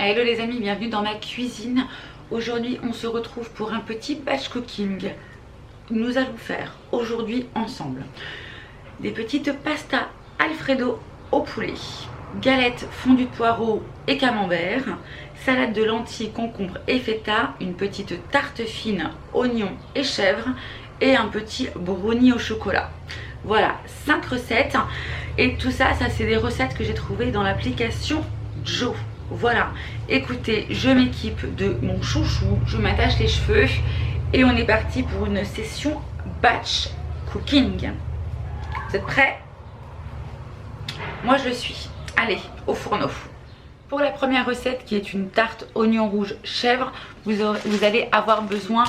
Hello les amis, bienvenue dans ma cuisine. Aujourd'hui on se retrouve pour un petit batch cooking. Nous allons faire aujourd'hui ensemble des petites pastas Alfredo au poulet, galettes fondues de poireaux et camembert, salade de lentilles, concombres et feta, une petite tarte fine, oignons et chèvre et un petit brownie au chocolat. Voilà, 5 recettes et tout ça, c'est des recettes que j'ai trouvées dans l'application Joe. Voilà, écoutez, je m'équipe de mon chouchou, je m'attache les cheveux et on est parti pour une session batch cooking. Vous êtes prêts? Moi je le suis. Allez, au fourneau. Pour la première recette qui est une tarte oignon rouge chèvre, vous allez avoir besoin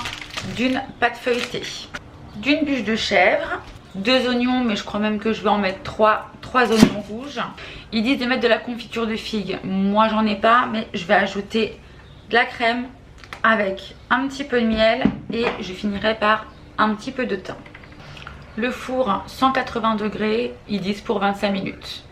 d'une pâte feuilletée, d'une bûche de chèvre, 2 oignons, mais je crois même que je vais en mettre 3 oignons rouges. Ils disent de mettre de la confiture de figue, moi j'en ai pas, mais je vais ajouter de la crème avec un petit peu de miel et je finirai par un petit peu de thym. Le four 180 degrés, ils disent pour 25 minutes.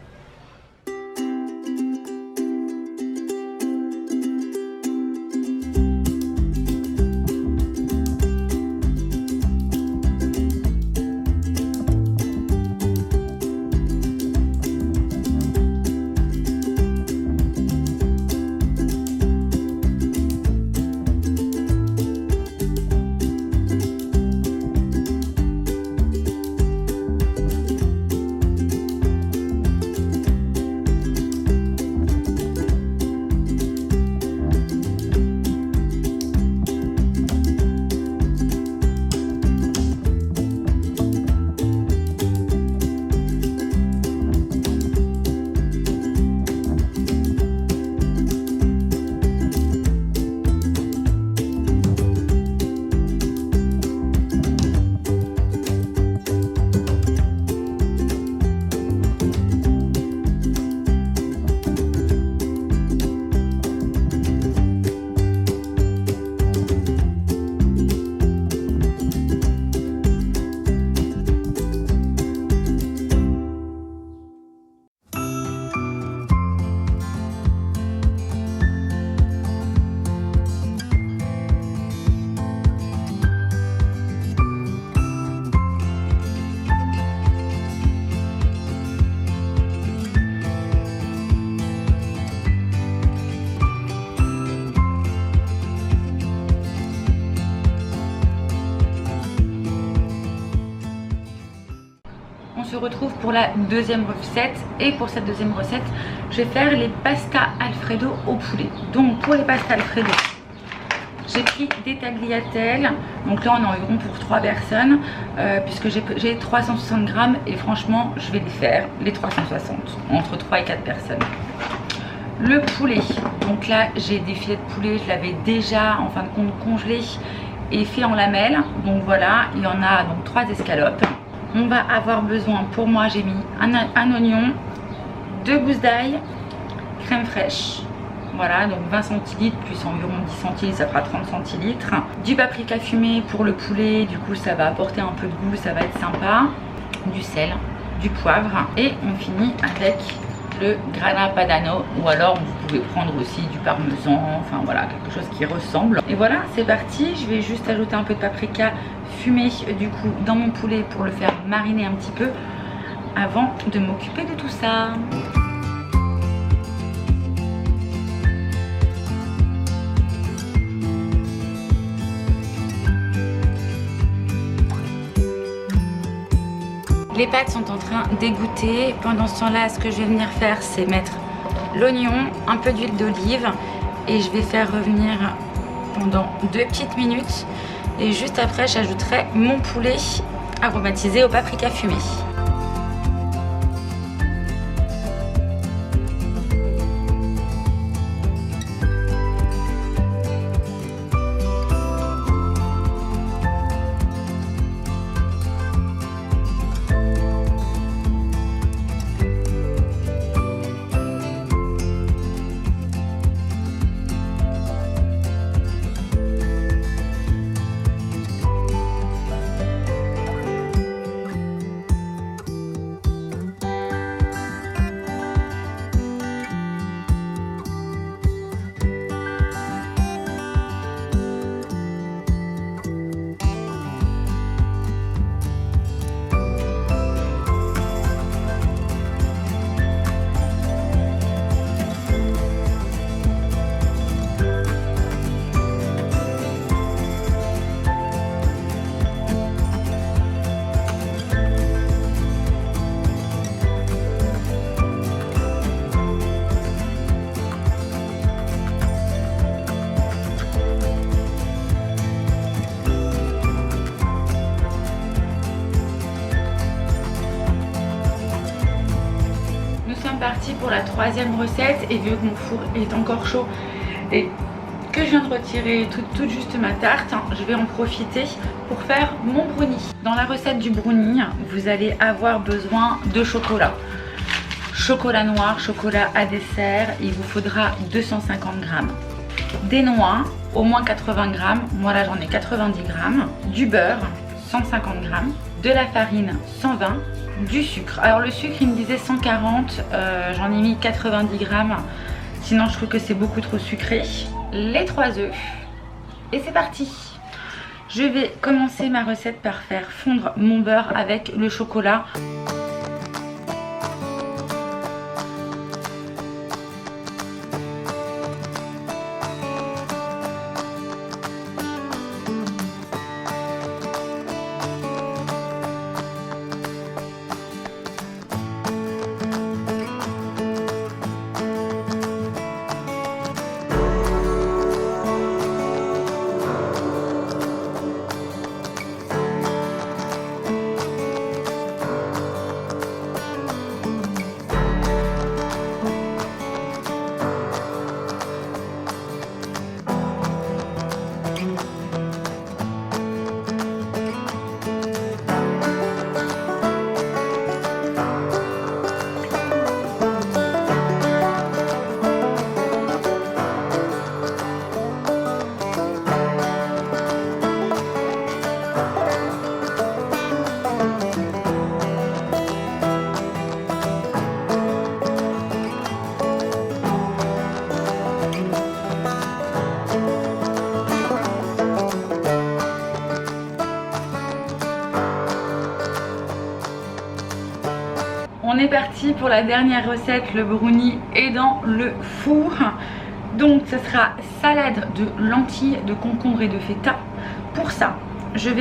On se retrouve pour la deuxième recette et pour cette deuxième recette je vais faire les pastas Alfredo au poulet. Donc pour les pastas Alfredo j'ai pris des tagliatelles, donc là on est environ pour 3 personnes puisque j'ai 360 grammes et franchement je vais les faire les 360 entre 3 et 4 personnes. Le poulet, donc là j'ai des filets de poulet, je l'avais déjà en fin de compte congelé et fait en lamelles, donc voilà, il y en a donc 3 escalopes. On va avoir besoin, pour moi j'ai mis un oignon, 2 gousses d'ail, crème fraîche, voilà, donc 20 centilitres plus environ 10 centilitres, ça fera 30 centilitres. Du paprika fumé pour le poulet, du coup ça va apporter un peu de goût, ça va être sympa. Du sel, du poivre et on finit avec le grana padano ou alors vous pouvez prendre aussi du parmesan, enfin voilà, quelque chose qui ressemble. Et voilà, c'est parti, je vais juste ajouter un peu de paprika fumé du coup dans mon poulet pour le faire mariner un petit peu avant de m'occuper de tout ça. Les pâtes sont en train d'égoutter. Pendant ce temps-là, ce que je vais venir faire, c'est mettre l'oignon, un peu d'huile d'olive et je vais faire revenir pendant 2 petites minutes. Et juste après, j'ajouterai mon poulet aromatisé au paprika fumé. partie pour la troisième recette et vu que mon four est encore chaud et que je viens de retirer tout juste ma tarte, je vais en profiter pour faire mon brownie. Dans la recette du brownie, vous allez avoir besoin de chocolat. Chocolat noir, chocolat à dessert, il vous faudra 250 grammes. Des noix, au moins 80 grammes, moi là j'en ai 90 grammes. Du beurre, 150 grammes. De la farine, 120. Du sucre. Alors le sucre il me disait 140, j'en ai mis 90 grammes. Sinon je trouve que c'est beaucoup trop sucré. Les 3 œufs. Et c'est parti. Je vais commencer ma recette par faire fondre mon beurre avec le chocolat. On est parti pour la dernière recette, le brownie est dans le four. Donc ce sera salade de lentilles, de concombre et de feta. Pour ça, j'ai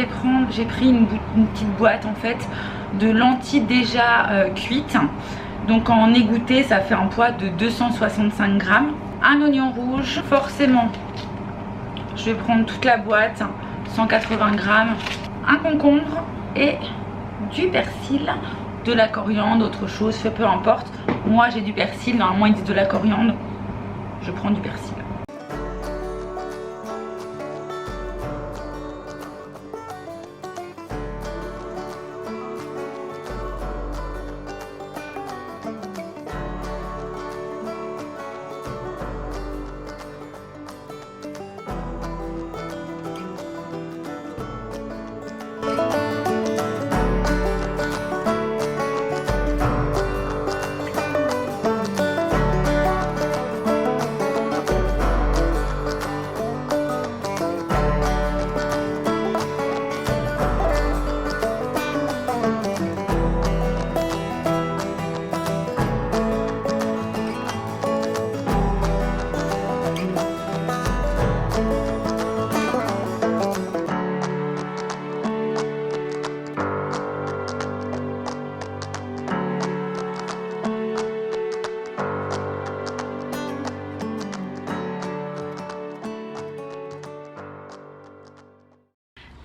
pris une petite boîte en fait de lentilles déjà cuites. Donc en égoutté, ça fait un poids de 265 grammes. Un oignon rouge, forcément, je vais prendre toute la boîte, 180 grammes. Un concombre et du persil. De la coriandre, autre chose, peu importe. Moi j'ai du persil, normalement ils disent de la coriandre. Je prends du persil.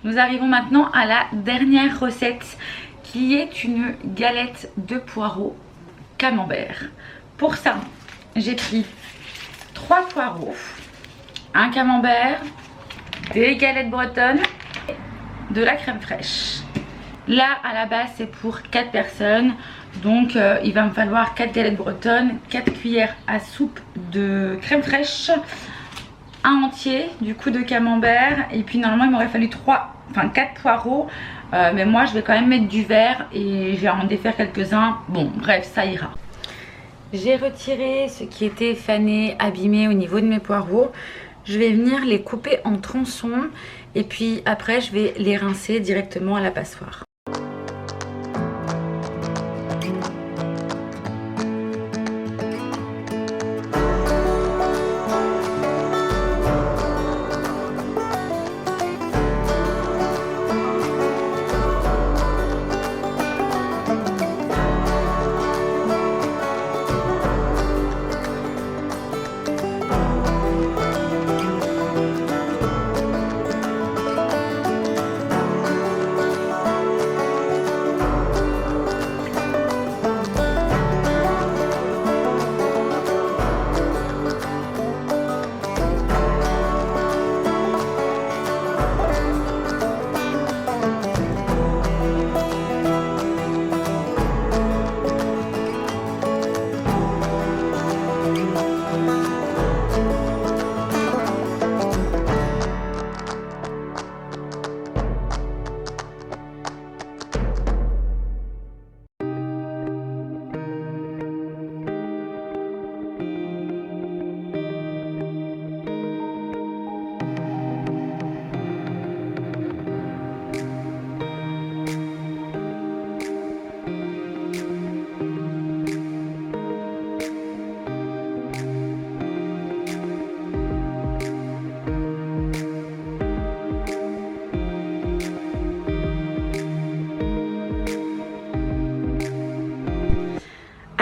Nous arrivons maintenant à la dernière recette qui est une galette de poireaux camembert. Pour ça, j'ai pris 3 poireaux, un camembert, des galettes bretonnes, de la crème fraîche. Là, à la base, c'est pour 4 personnes. Donc, il va me falloir 4 galettes bretonnes, 4 cuillères à soupe de crème fraîche, un entier du coup de camembert. Et puis, normalement, il m'aurait fallu 4 poireaux. Mais moi, je vais quand même mettre du verre et je vais en défaire quelques-uns. Bon, bref, ça ira. J'ai retiré ce qui était fané, abîmé au niveau de mes poireaux. Je vais venir les couper en tronçons. Et puis après, je vais les rincer directement à la passoire.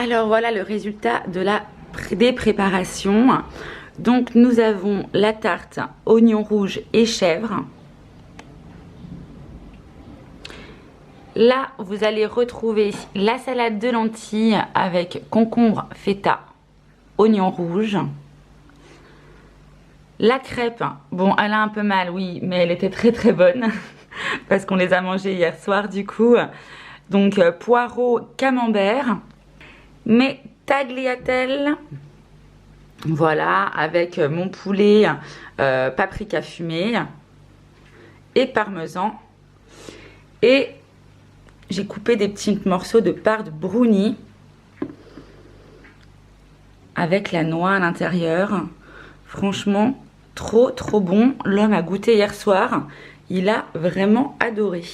Alors voilà le résultat des préparations. Donc nous avons la tarte oignon rouge et chèvre. Là, vous allez retrouver la salade de lentilles avec concombre, feta, oignon rouge. La crêpe, bon, elle a un peu mal, oui, mais elle était très très bonne parce qu'on les a mangées hier soir du coup. Donc poireau, camembert, mes tagliatelles, voilà, avec mon poulet, paprika fumé et parmesan. Et j'ai coupé des petits morceaux de pâte brownie avec la noix à l'intérieur. Franchement, trop trop bon. L'homme a goûté hier soir. Il a vraiment adoré.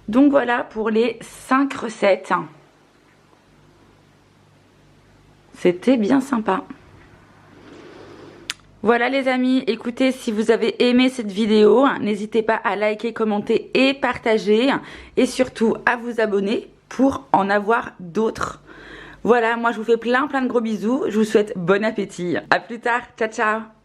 Donc voilà pour les 5 recettes. C'était bien sympa. Voilà les amis, écoutez, si vous avez aimé cette vidéo, n'hésitez pas à liker, commenter et partager. Et surtout à vous abonner pour en avoir d'autres. Voilà, moi je vous fais plein de gros bisous. Je vous souhaite bon appétit. À plus tard, ciao ciao.